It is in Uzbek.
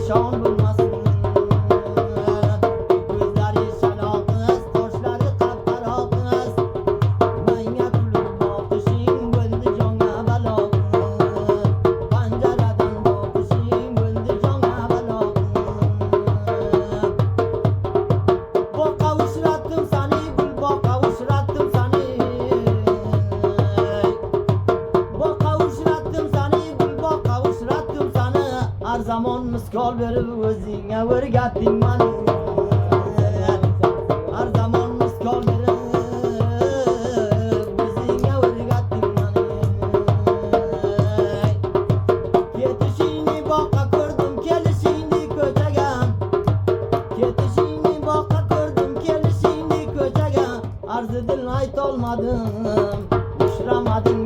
perişan bulmasın. Gözleri şalak kız, toşları kapkara kız. Menga kulib boqishing bo'ldi jonga balo. Panjaradan boqishing bo'ldi jonga balo. Boqa uchratdim sani, gul boqa uchratdim sani. Boqa uchratdim sani, gul boqa uchratdim sani. Har zamon misqol berib o'zingga o'rgatding mani. Har zamon misqol berib o'zingga o'rgatding mani. Ketishingni boqa ko'rdim, kelishingni ko'chaga. Ketishingni boqa ko'rdim, kelishingni ko'chaga. Arzi dil aytolmadim, uchramading